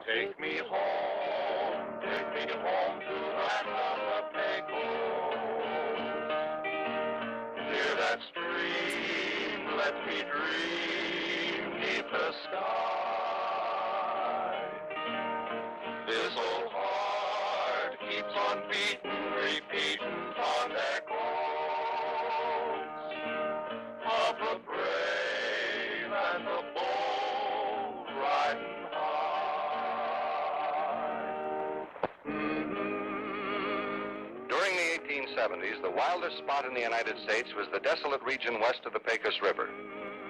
Take me home to land on the Pecos. Near that stream, let me dream neath the sky. This old heart keeps on beating, repeating fond echoes of the brave and the bold riding high. During the 1870s, the wildest spot in the United States was the desolate region west of the Pecos River.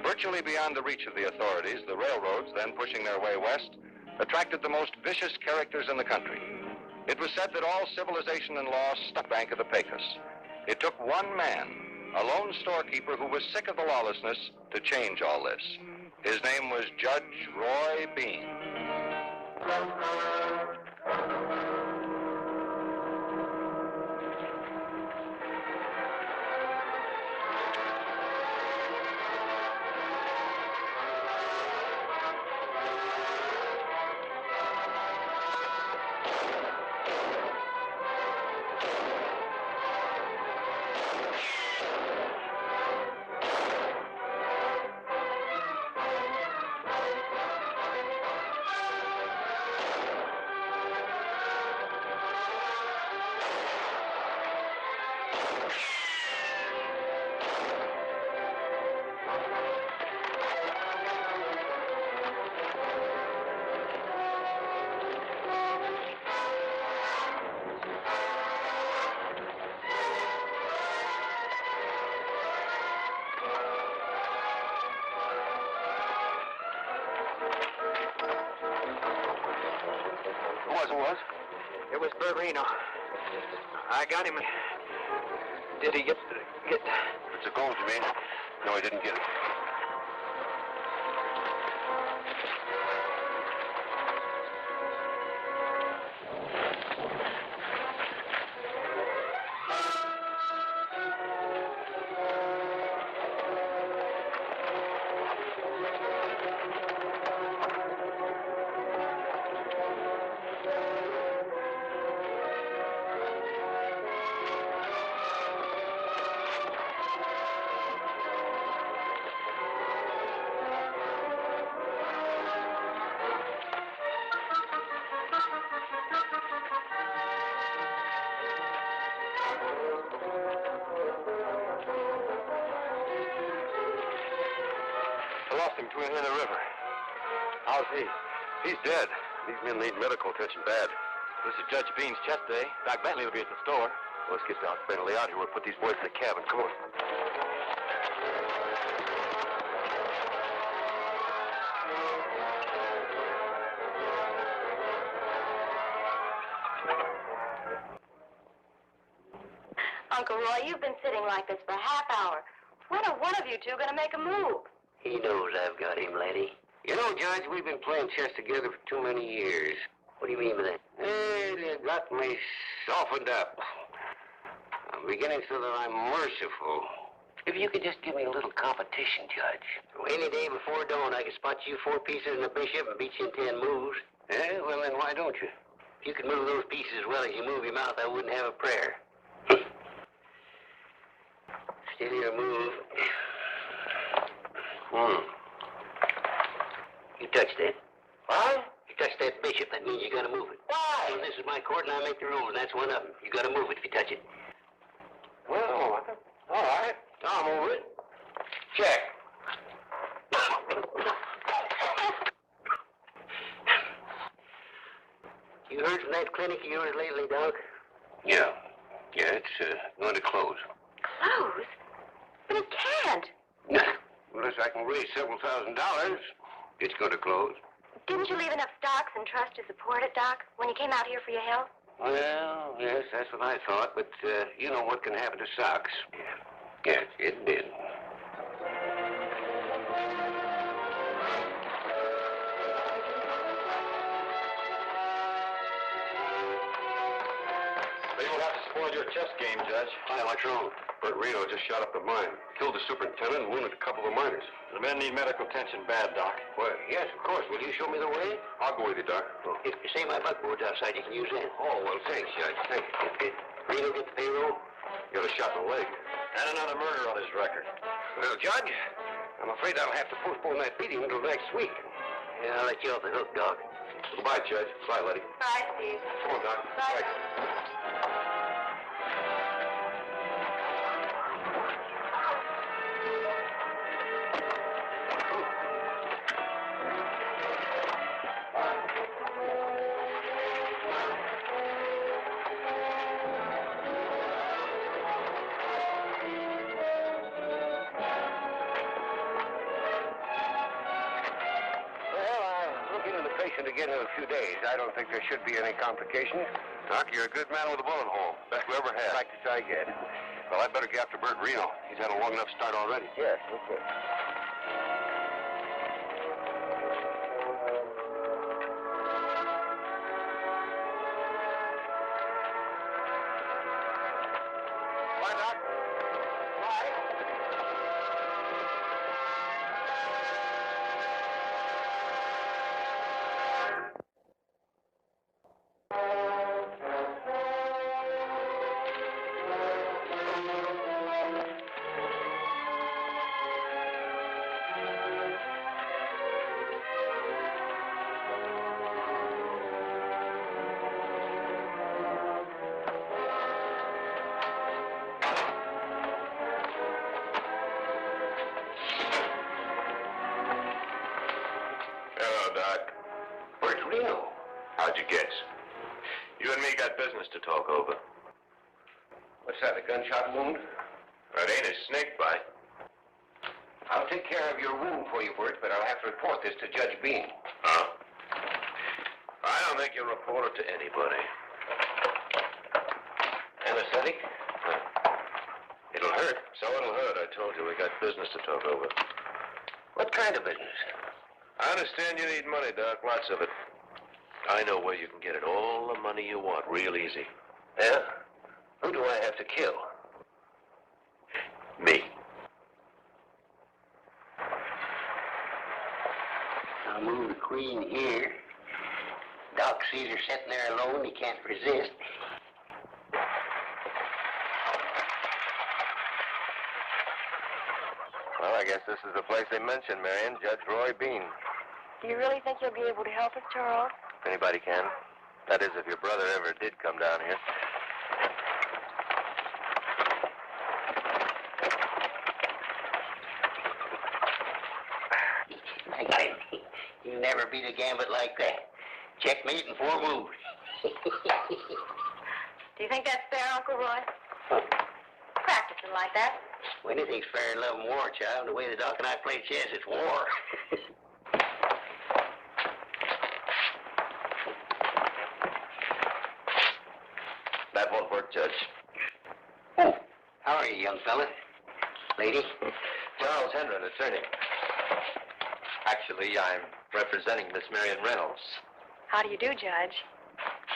Virtually beyond the reach of the authorities, the railroads, then pushing their way west, attracted the most vicious characters in the country. It was said that all civilization and law stuck bank of the Pecos. It took one man, a lone storekeeper who was sick of the lawlessness, to change all this. His name was Judge Roy Bean. It was Bergerino. I got him. Did he get? It's a gold, you mean? No, he didn't get it. I lost him between here and the river. How's he? He's dead. These men need medical attention bad. This is Judge Bean's chest day. Doc Bentley will be at the store. Let's get Doc Bentley out here. We'll put these boys in the cabin. Come on. Uncle Roy, you've been sitting like this for a half hour. When are one of you two going to make a move? He knows I've got him, lady. You know, Judge, we've been playing chess together for too many years. What do you mean by that? It got me softened up. I'm beginning so that I'm merciful. If you could just give me a little competition, Judge. Any day before dawn, I could spot you 4 pieces and a bishop and beat you in 10 moves. Eh? Well, then why don't you? If you could move those pieces as well as you move your mouth, I wouldn't have a prayer. Still your move. You touched that. What? You touched that bishop, that means you gotta move it. Why? Well, this is my court and I make the rules, and that's one of them. You gotta move it if you touch it. Well, all right. I'll move it. Check. You heard from that clinic of yours lately, Doc? Yeah, it's going to close. Close? But it can't. Unless I can raise several $1,000s, it's going to close. Didn't you leave enough stocks and trust to support it, Doc, when you came out here for your health? Well, yes, that's what I thought, but you know what can happen to stocks. Yes, it did. But you'll have to Spoiled your chess game, Judge. Hi, what's wrong? Bert Reno just shot up the mine. Killed the superintendent and wounded a couple of miners. The men need medical attention bad, Doc. Well, yes, of course. Will you show me the way? I'll go with you, Doc. If you say my buckboard's outside, you can use that. Oh, well, thanks, Judge. Thank you. Did Reno get the payroll? Got a shot in the leg. And another murder on his record. Well, Judge, I'm afraid I'll have to postpone that meeting until next week. Yeah, I'll let you off the hook, Doc. Goodbye, Judge. Bye, Letty. Bye, Steve. Come on, Doc. Bye. Again in a few days. I don't think there should be any complications. Doc, you're a good man with a bullet hole. Best we ever had. Practice I get. Well, I'd better get after Bert Reno. He's had a long enough start already. Yes, okay. Bye, Doc. Bye. Hello, Doc. Bert Reno. How'd you guess? You and me got business to talk over. What's that, a gunshot wound? That ain't a snake bite. I'll take care of your wound for you, Bert, but I'll have to report this to Judge Bean. Huh? I don't think you'll report it to anybody. Anesthetic? It'll hurt. So it'll hurt. I told you we got business to talk over. What kind of business? I understand you need money, Doc. Lots of it. I know where you can get it. All the money you want, real easy. Yeah? Who do I have to kill? Me. I'll move the queen here. Doc sees her sitting there alone. He can't resist. Well, I guess this is the place they mentioned, Marion. Judge Roy Bean. Do you really think you'll be able to help us, Charles? If anybody can. That is, if your brother ever did come down here. I got him. You never beat a gambit like that. Checkmate in 4 moves. Do you think that's fair, Uncle Roy? Practicing like that? Well, anything's fair in love and war, child. The way the Doc and I play chess, it's war. That won't work, Judge. Oh, how are you, young fella? Lady? Charles Hendren, attorney. Actually, I'm representing Miss Marion Reynolds. How do you do, Judge?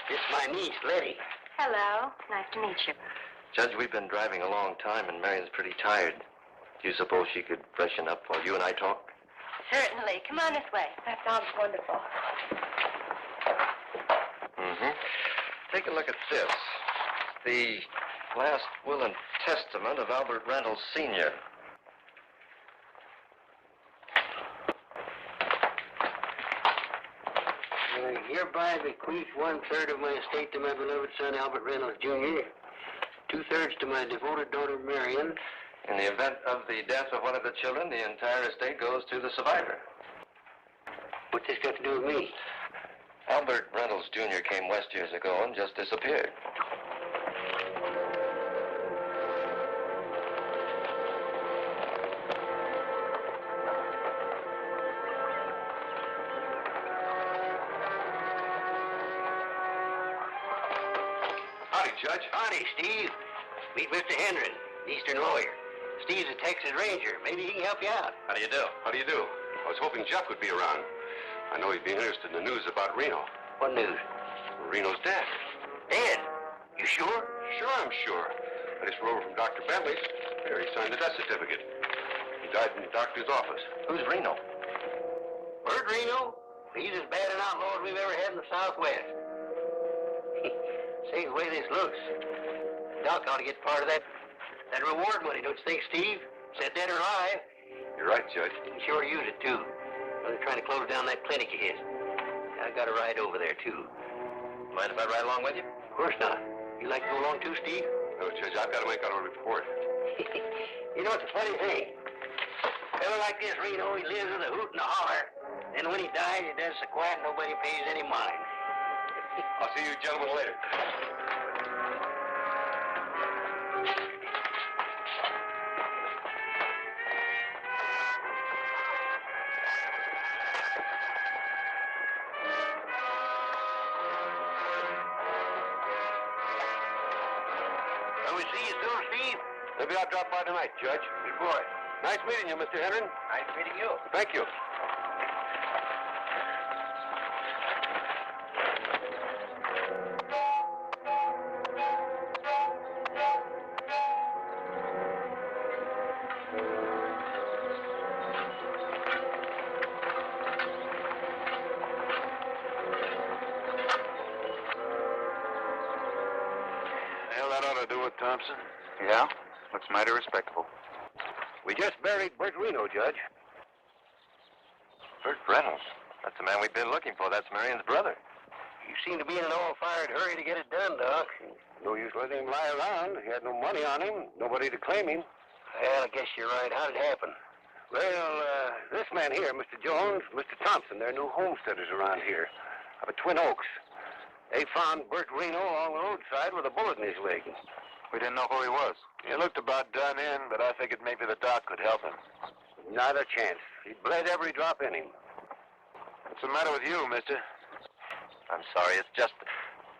This is my niece, Letty. Hello. Nice to meet you. Judge, we've been driving a long time, and Marion's pretty tired. Do you suppose she could freshen up while you and I talk? Certainly. Come on this way. That sounds wonderful. Mm-hmm. Take a look at this. The last will and testament of Albert Reynolds, Sr. Hereby bequeath 1/3 of my estate to my beloved son, Albert Reynolds, Jr., 2/3 to my devoted daughter, Marion. In the event of the death of one of the children, the entire estate goes to the survivor. What's this got to do with me? Albert Reynolds, Jr. came west years ago and just disappeared. Howdy, Judge. Howdy, Steve. Meet Mr. Hendren, Eastern lawyer. Steve's a Texas Ranger. Maybe he can help you out. How do you do? How do you do? I was hoping Jeff would be around. I know he'd be interested in the news about Reno. What news? Reno's dead. Dead? You sure? Sure, I'm sure. I just rode over from Dr. Bentley's. Here, he signed the death certificate. He died in the doctor's office. Who's Reno? Bert Reno? He's as bad an outlaw as we've ever had in the Southwest. Say, the way this looks, Doc ought to get part of that reward money, don't you think, Steve? Said dead or alive. You're right, Judge. He can sure use it, too. They're trying to close down that clinic of his. I got a ride over there, too. Mind if I ride along with you? Of course not. You like to go along, too, Steve? No, Judge, I've got to make out a report. You know, it's a funny thing. A fellow like this Reno, he lives with a hoot and a holler. Then when he dies, he does so quiet nobody pays any mind. I'll see you gentlemen later. Will we see you soon, Steve? Maybe I'll drop by tonight, Judge. Good boy. Nice meeting you, Mr. Henry. Nice meeting you. Thank you. Well, that ought to do it, Thompson. Yeah? Looks mighty respectable. We just buried Bert Reno, Judge. Bert Reynolds. That's the man we've been looking for. That's Marion's brother. You seem to be in an all-fired hurry to get it done, Doc. No use letting him lie around. He had no money on him, nobody to claim him. Well, I guess you're right. How did it happen? Well, this man here, Mr. Jones, Mr. Thompson, they're new homesteaders around here, up at Twin Oaks. They found Bert Reno along the roadside with a bullet in his leg. We didn't know who he was. He looked about done in, but I figured maybe the doc could help him. Not a chance. He bled every drop in him. What's the matter with you, mister? I'm sorry. It's just...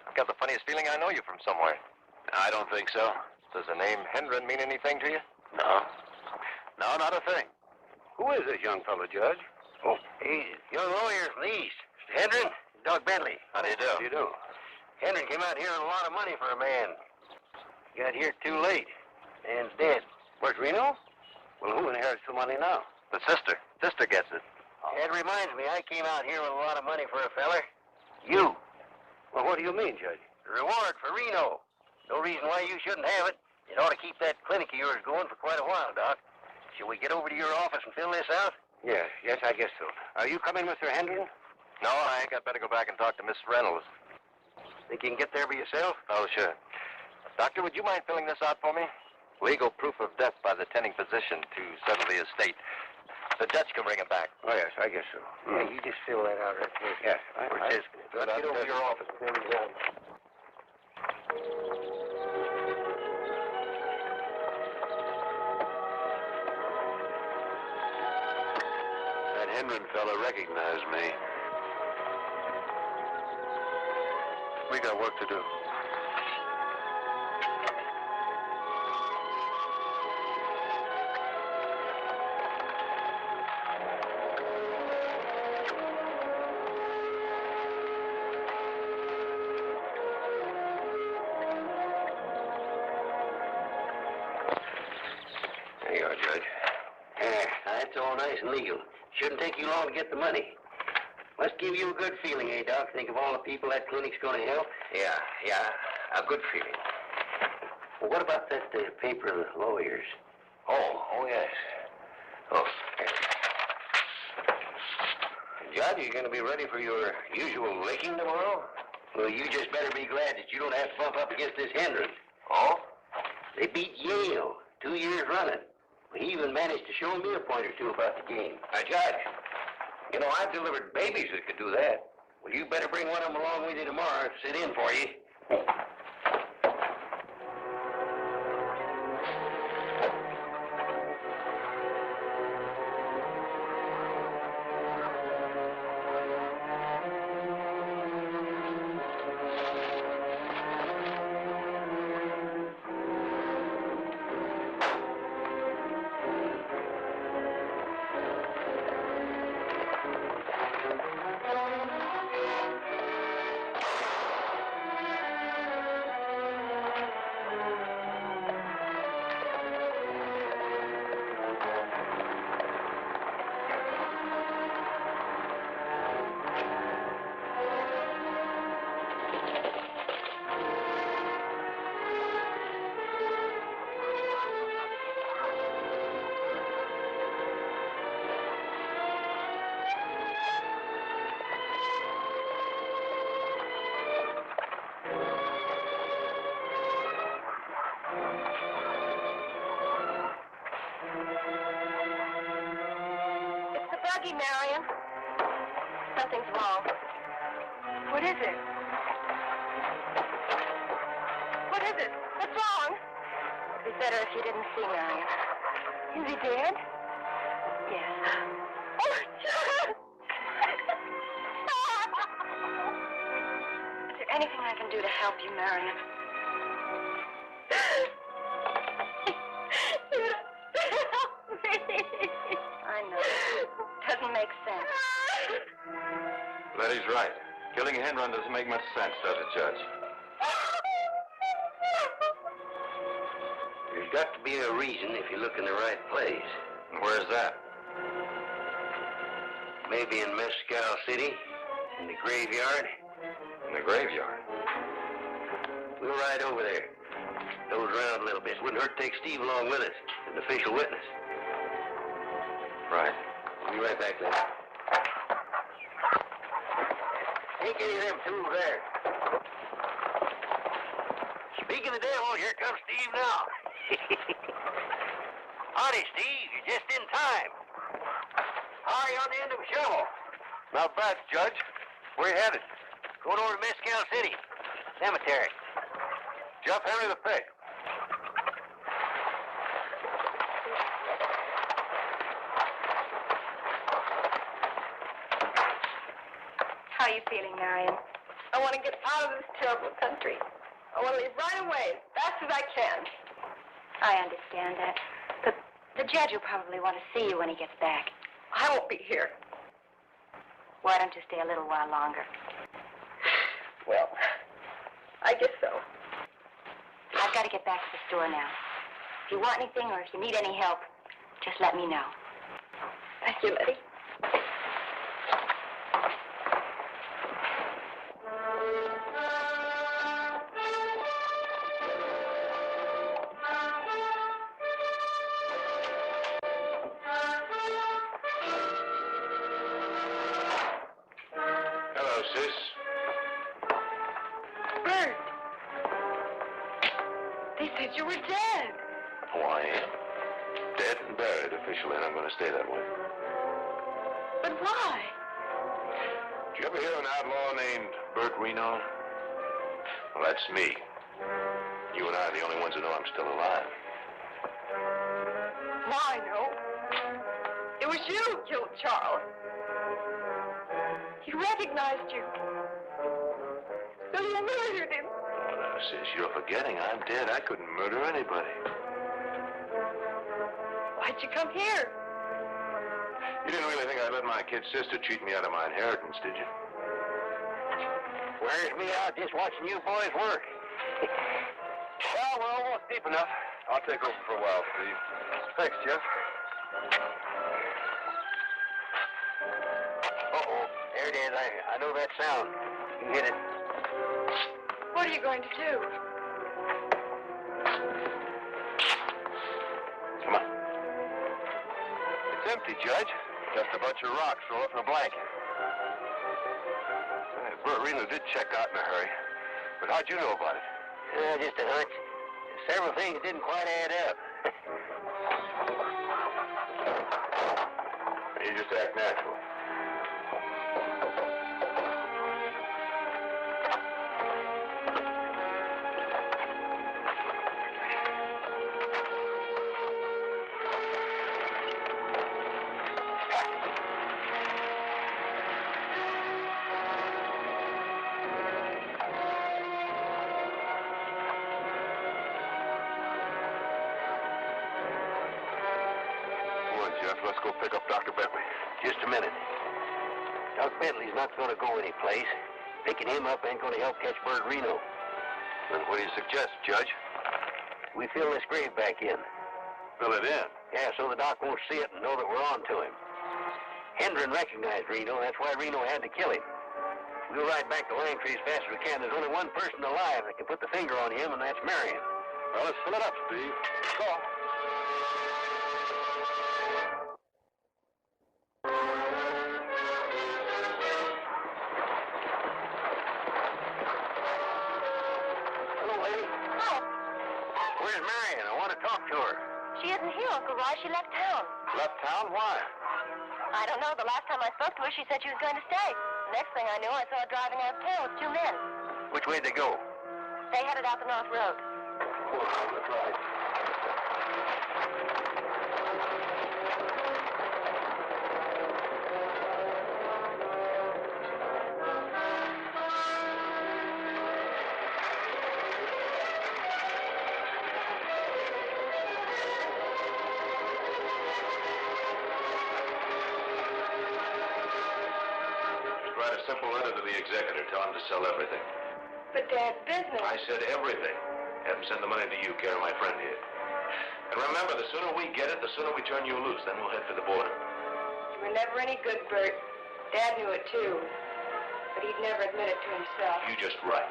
I've got the funniest feeling I know you from somewhere. I don't think so. Does the name Hendren mean anything to you? No. No, not a thing. Who is this young fellow, Judge? Oh, he's a young lawyer from the East. Mr. Hendren, Doc Bentley. How do you do? How do you do? Hendren came out here with a lot of money for a man. Got here too late. Man's dead. Bert Reno? Well, who inherits the money now? The sister. Sister gets it. That reminds me, I came out here with a lot of money for a feller. You. Well, what do you mean, Judge? The reward for Reno. No reason why you shouldn't have it. It ought to keep that clinic of yours going for quite a while, Doc. Shall we get over to your office and fill this out? Yes, I guess so. Are you coming, Mr. Hendren? No, I think I'd better go back and talk to Miss Reynolds. Think you can get there by yourself? Oh, sure. Doctor, would you mind filling this out for me? Legal proof of death by the tending physician to settle the estate. The judge can bring him back. Oh, yes, I guess so. Yeah, you just fill that out right there. Yes, Let's get over to your office and fill these out. That Hendren fella recognized me. We got work to do. There you are, Judge. That's all nice and legal. Shouldn't take you long to get the money. Must give you a good feeling, eh, Doc? Think of all the people that clinic's going to help. Yeah, a good feeling. Well, what about that paper of the lawyers? Oh, yes. Oh, yes. Judge, are you going to be ready for your usual licking tomorrow? Well, you just better be glad that you don't have to bump up against this Hendren. Oh? They beat Yale 2 years running. He even managed to show me a point or two about the game. Judge, you know, I've delivered babies that could do that. Well, you better bring one of them along with you tomorrow to sit in for you. Maggie, Marion. Something's wrong. What is it? What is it? What's wrong? It'd be better if you didn't see Marion. Is he dead? Yes. Oh, John! Is there anything I can do to help you, Marion? I know. Doesn't make sense. Letty's right. Killing a hen run doesn't make much sense, does it, Judge? There's got to be a reason if you look in the right place. And where's that? Maybe in Mescal City, in the graveyard. In the graveyard. We'll ride over there. Nose around a little bit. Wouldn't hurt to take Steve along with us, as an official witness. Right. We'll be right back later. Ain't any of them tools there. Speaking of the devil, here comes Steve now. Howdy, Steve. You're just in time. How are you on the end of a shovel? Not bad, Judge. Where you headed? Going over to Mescal City. Cemetery. Jeff, hand me the pig. How are you feeling, Marion? I want to get out of this terrible country. I want to leave right away, as fast as I can. I understand that. But the judge will probably want to see you when he gets back. I won't be here. Why don't you stay a little while longer? Well, I guess so. I've got to get back to the store now. If you want anything or if you need any help, just let me know. Thank you, Letty. Hello, sis. Bert! They said you were dead. Oh, I am. Dead and buried officially, and I'm going to stay that way. But why? Did you ever hear of an outlaw named Bert Reno? Well, that's me. You and I are the only ones who know I'm still alive. Now I know. It was you who killed Charles. He recognized you. So you murdered him. Oh, now, sis, you're forgetting I'm dead. I couldn't murder anybody. Why'd you come here? You didn't really think I'd let my kid sister cheat me out of my inheritance, did you? Wears me out just watching you boys work. Well, we're almost deep enough. I'll take over for a while, Steve. Thanks, Jeff. Uh-oh. There it is. I know that sound. You hit it. What are you going to do? Come on. It's empty, Judge. Just a bunch of rocks rolled up in a blanket. Bert Reno did check out in a hurry. But how'd you know about it? Just a hunch. Several things didn't quite add up. You just act natural. Jeff, let's go pick up Dr. Bentley. Just a minute. Doc Bentley's not going to go anyplace. Picking him up ain't going to help catch Bert Reno. Then what do you suggest, Judge? We fill this grave back in. Fill it in. Yeah, so the doc won't see it and know that we're on to him. Hendren recognized Reno. That's why Reno had to kill him. We'll ride back to Langtry as fast as we can. There's only one person alive that can put the finger on him, and that's Marion. Well, let's fill it up, Steve. Go on. Where's Marion? I want to talk to her. She isn't here, Uncle Roy. She left town. Left town? Why? I don't know. The last time I spoke to her, she said she was going to stay. The next thing I knew, I saw her driving out of town with two men. Which way'd they go? They headed out the North Road. That's right. Write a simple letter to the executor. Tell him to sell everything. But Dad's business. I said everything. Have him send the money to you, care of my friend here. And remember, the sooner we get it, the sooner we turn you loose. Then we'll head for the border. You were never any good, Bert. Dad knew it, too. But he'd never admit it to himself. You just write.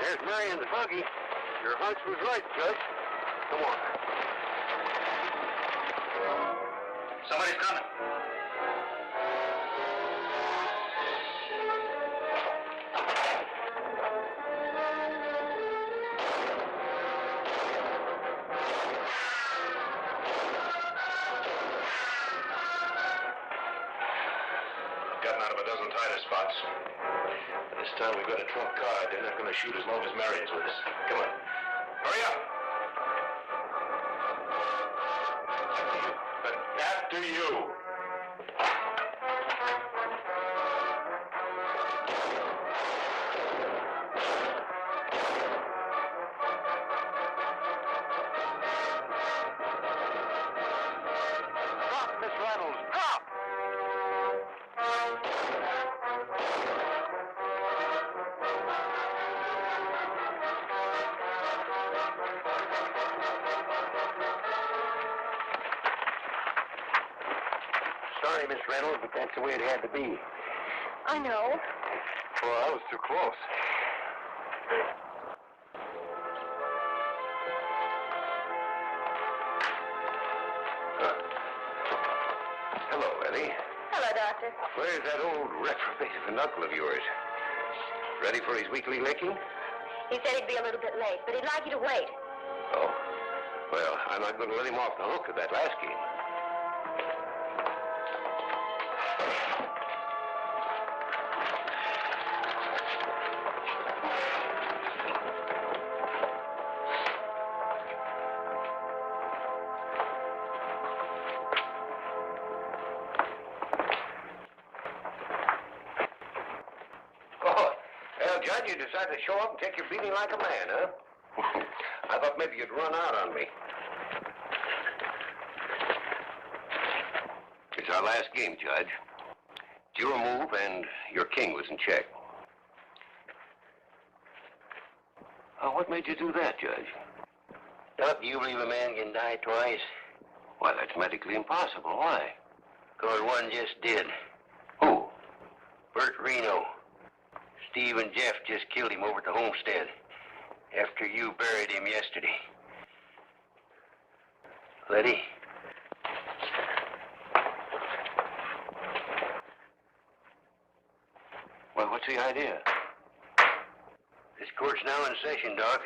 There's Mary and the buggy. Your hunch was right, Judge. Come on. Somebody's coming. I've gotten out of a dozen tighter spots. And this time we've got a trump card. They're not going to shoot as long as Marion's with us. Come on. Hurry up. After you. Drop, Miss Reynolds. Drop! Sorry, Miss Reynolds, but that's the way it had to be. I know. Well, I was too close. Hello, Ellie. Hello, Doctor. Where's that old reprobate of an uncle of yours? Ready for his weekly licking? He said he'd be a little bit late, but he'd like you to wait. Oh. Well, I'm not going to let him off the hook of that last game. Judge, you decided to show up and take your beating like a man, huh? I thought maybe you'd run out on me. It's our last game, Judge. It's your move, and your king was in check. What made you do that, Judge? Doc, do you believe a man can die twice? Why, that's medically impossible. Why? Because one just did. Who? Bert Reno. Steve and Jeff just killed him over at the homestead after you buried him yesterday. Letty? Well, what's the idea? This court's now in session, Doc.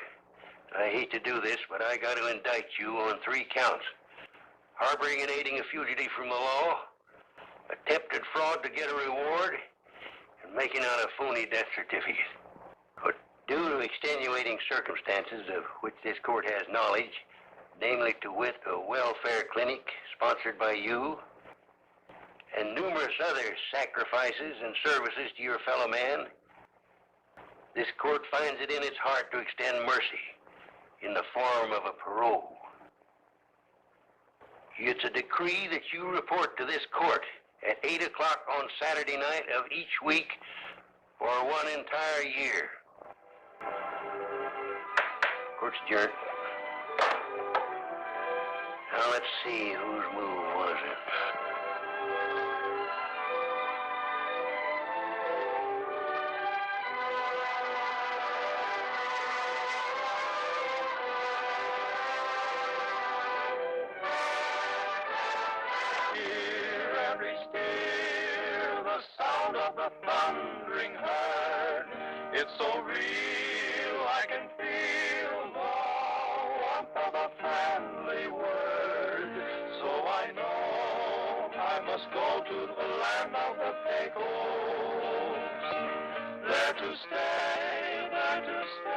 I hate to do this, but I got to indict you on 3 counts. Harboring and aiding a fugitive from the law, attempted fraud to get a reward, and making out a phony death certificate. But due to extenuating circumstances of which this court has knowledge, namely to wit a welfare clinic sponsored by you, and numerous other sacrifices and services to your fellow man, this court finds it in its heart to extend mercy in the form of a parole. It's a decree that you report to this court at 8 o'clock on Saturday night of each week for 1 entire year. Court's adjourned. Now let's see whose move was it. Thundering herd, it's so real I can feel the warmth of a friend. must go to the land of the Pecos. There to stay, there to stay.